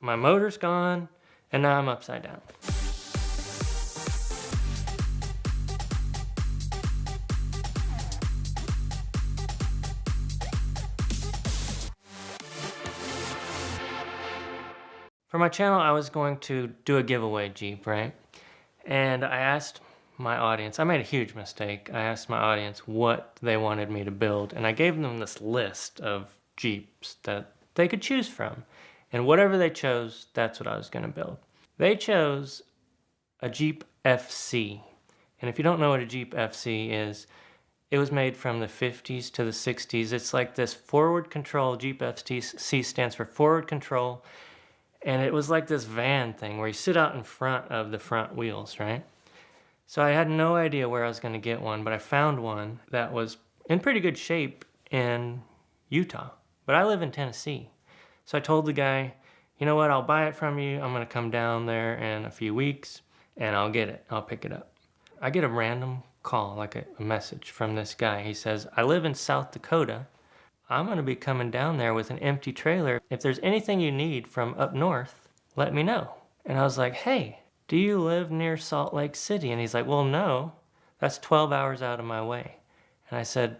My motor's gone, and now I'm upside down. For my channel, I was going to do a giveaway Jeep, right? And I asked my audience, I made a huge mistake. I asked my audience what they wanted me to build, and I gave them this list of Jeeps that they could choose from. And whatever they chose, that's what I was going to build. They chose a Jeep FC. And if you don't know what a Jeep FC is, it was made from the 50s to the 60s. It's like this forward control. Jeep FC stands for forward control. And it was like this van thing where you sit out in front of the front wheels, right? So I had no idea where I was going to get one, but I found one that was in pretty good shape in Utah. But I live in Tennessee. So I told the guy, you know what, I'll buy it from you. I'm going to come down there in a few weeks and I'll get it. I'll pick it up. I get a random call, like a message from this guy. He says, I live in South Dakota. I'm going to be coming down there with an empty trailer. If there's anything you need from up north, let me know. And I was like, hey, do you live near Salt Lake City? And he's like, well, no, that's 12 hours out of my way. And I said,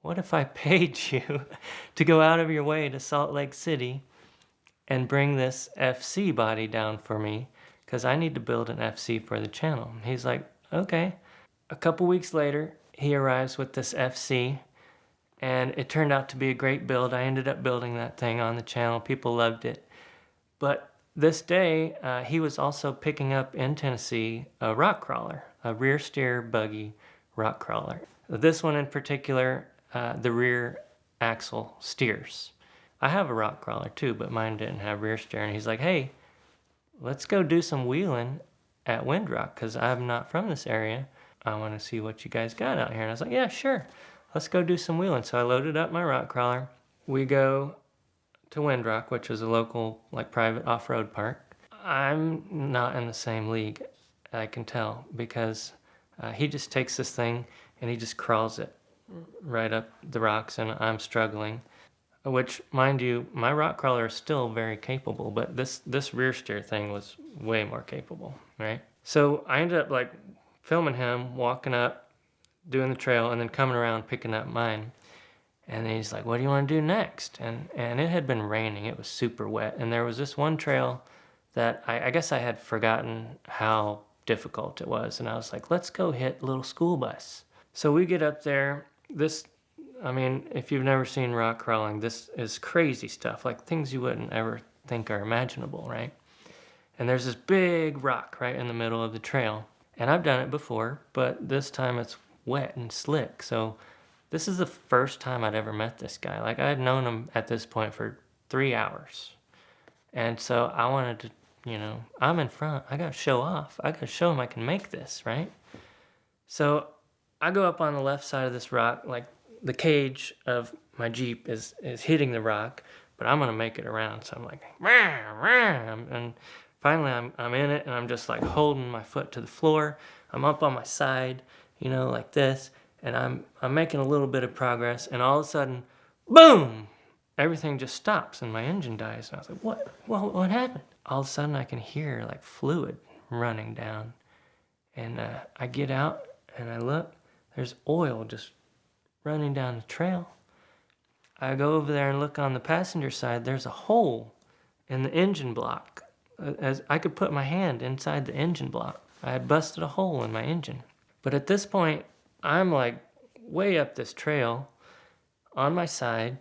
what if I paid you to go out of your way to Salt Lake City and bring this FC body down for me? Because I need to build an FC for the channel. And he's like, okay. A couple weeks later, he arrives with this FC. And it turned out to be a great build. I ended up building that thing on the channel. People loved it. But this day, he was also picking up in Tennessee a rock crawler, a rear steer buggy rock crawler. This one in particular, the rear axle steers. I have a rock crawler too, but mine didn't have rear steer. And he's like, hey, let's go do some wheeling at Windrock because I'm not from this area. I want to see what you guys got out here. And I was like, yeah, sure. Let's go do some wheeling. So I loaded up my rock crawler. We go to Windrock, which is a local, like, private off-road park. I'm not in the same league, I can tell, because he just takes this thing and he just crawls it right up the rocks, and I'm struggling. Which, mind you, my rock crawler is still very capable, but this rear steer thing was way more capable, right? So I ended up, like, filming him walking up, doing the trail, and then coming around picking up mine. And he's like, what do you want to do next? And it had been raining. It was super wet. And there was this one trail that I guess I had forgotten how difficult it was. And I was like, let's go hit Little School Bus. So we get up there. If you've never seen rock crawling, this is crazy stuff, like things you wouldn't ever think are imaginable, right? And there's this big rock right in the middle of the trail. And I've done it before, but this time it's wet and slick. So this is the first time I'd ever met this guy. Like, I had known him at this point for 3 hours. And so I wanted to, I'm in front. I got to show off. I got to show him I can make this, right? So I go up on the left side of this rock. Like, the cage of my Jeep is hitting the rock, but I'm going to make it around. So I'm like, rah, rah. And finally I'm in it, and I'm just like holding my foot to the floor. I'm up on my side, like this, and I'm making a little bit of progress, and all of a sudden, boom! Everything just stops and my engine dies. And I was like, what? What happened? All of a sudden I can hear like fluid running down. And I get out and I look, there's oil just running down the trail. I go over there and look on the passenger side, there's a hole in the engine block. As I could put my hand inside the engine block. I had busted a hole in my engine. But at this point, I'm like way up this trail on my side,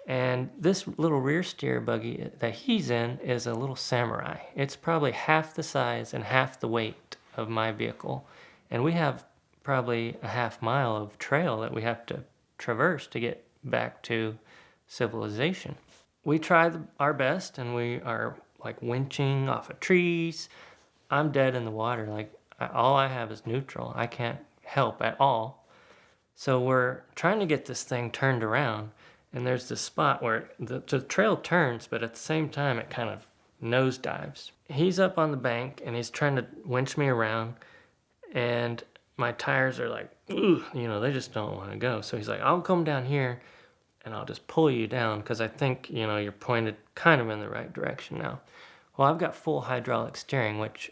and this little rear steer buggy that he's in is a little Samurai. It's probably half the size and half the weight of my vehicle. And we have probably a half mile of trail that we have to traverse to get back to civilization. We try our best, and we are like winching off of trees. I'm dead in the water. Like, all I have is neutral. I can't help at all. So we're trying to get this thing turned around, and there's this spot where the trail turns, but at the same time it kind of nosedives. He's up on the bank and he's trying to winch me around, and my tires are like, ooh, they just don't want to go. So he's like, I'll come down here and I'll just pull you down, because I think, you're pointed kind of in the right direction now. Well, I've got full hydraulic steering, which,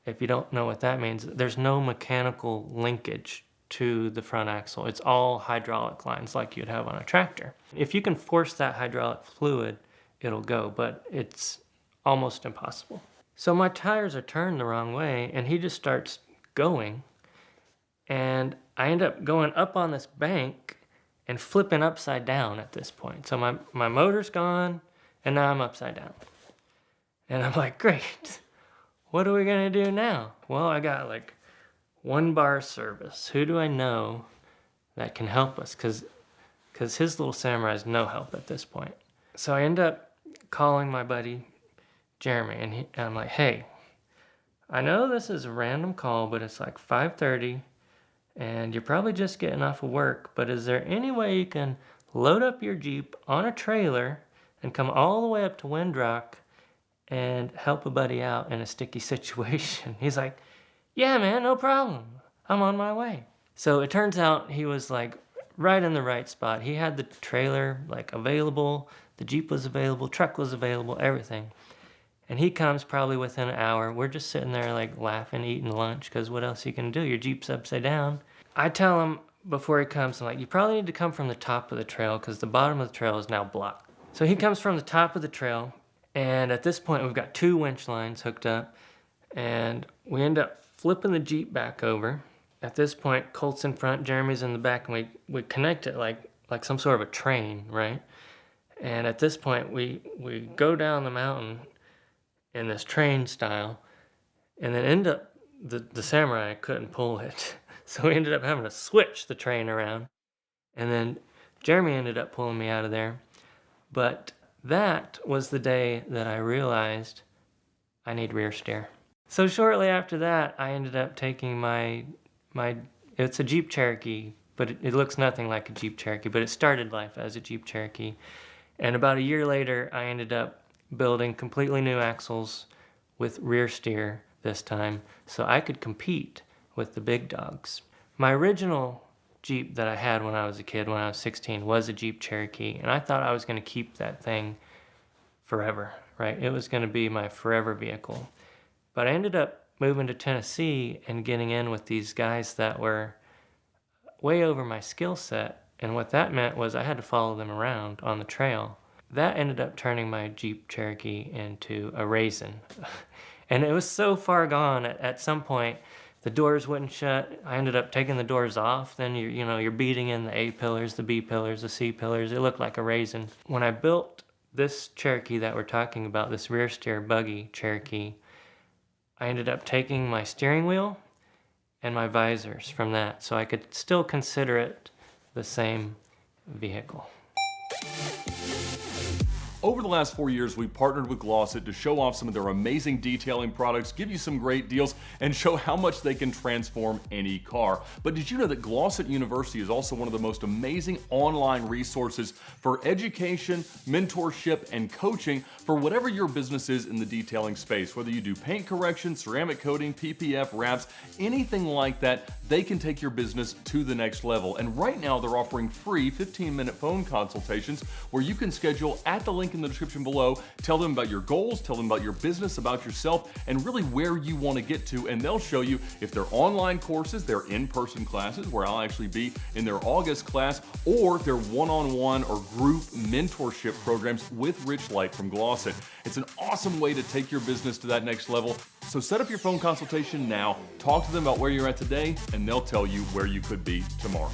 if you don't know what that means, there's no mechanical linkage to the front axle. It's all hydraulic lines like you'd have on a tractor. If you can force that hydraulic fluid, it'll go, but it's almost impossible. So my tires are turned the wrong way, and he just starts going, and I end up going up on this bank and flipping upside down at this point. So my motor's gone, and now I'm upside down. And I'm like, great, what are we gonna do now? Well, I got like 1 bar service. Who do I know that can help us? Because his little Samurai's no help at this point. So I end up calling my buddy Jeremy, and I'm like, hey, I know this is a random call, but it's like 5:30, and you're probably just getting off of work, but is there any way you can load up your Jeep on a trailer and come all the way up to Windrock and help a buddy out in a sticky situation? He's like, yeah, man, no problem. I'm on my way. So it turns out he was like right in the right spot. He had the trailer like available, the Jeep was available, truck was available, everything. And he comes probably within an hour. We're just sitting there like laughing, eating lunch, because what else you can do? Your Jeep's upside down. I tell him before he comes, I'm like, you probably need to come from the top of the trail because the bottom of the trail is now blocked. So he comes from the top of the trail, and at this point we've got 2 winch lines hooked up, and we end up flipping the Jeep back over. At this point, Colt's in front, Jeremy's in the back, and we connect it like some sort of a train, right? And at this point, we go down the mountain in this train style, and then end up, the Samurai couldn't pull it. So we ended up having to switch the train around. And then Jeremy ended up pulling me out of there. But that was the day that I realized I need rear steer. So shortly after that, I ended up taking my it's a Jeep Cherokee, but it looks nothing like a Jeep Cherokee, but it started life as a Jeep Cherokee. And about a year later, I ended up building completely new axles with rear steer this time, so I could compete with the big dogs. My original Jeep that I had when I was a kid, when I was 16, was a Jeep Cherokee, and I thought I was going to keep that thing forever, right? It was going to be my forever vehicle. But I ended up moving to Tennessee and getting in with these guys that were way over my skill set, and what that meant was I had to follow them around on the trail. That ended up turning my Jeep Cherokee into a raisin. And it was so far gone, at some point, the doors wouldn't shut. I ended up taking the doors off. Then you're beating in the A pillars, the B pillars, the C pillars. It looked like a raisin. When I built this Cherokee that we're talking about, this rear steer buggy Cherokee, I ended up taking my steering wheel and my visors from that, so I could still consider it the same vehicle. Over the last 4 years, we've partnered with Glossit to show off some of their amazing detailing products, give you some great deals, and show how much they can transform any car. But did you know that Glossit University is also one of the most amazing online resources for education, mentorship, and coaching for whatever your business is in the detailing space? Whether you do paint correction, ceramic coating, PPF, wraps, anything like that, they can take your business to the next level. And right now, they're offering free 15-minute phone consultations where you can schedule at the link in the description below. Tell them about your goals, tell them about your business, about yourself, and really where you want to get to, and they'll show you if they're online courses, they're in-person classes where I'll actually be in their August class, or they're one-on-one or group mentorship programs with Rich Light from Glossit. It's an awesome way to take your business to that next level. So set up your phone consultation now, talk to them about where you're at today, and they'll tell you where you could be tomorrow.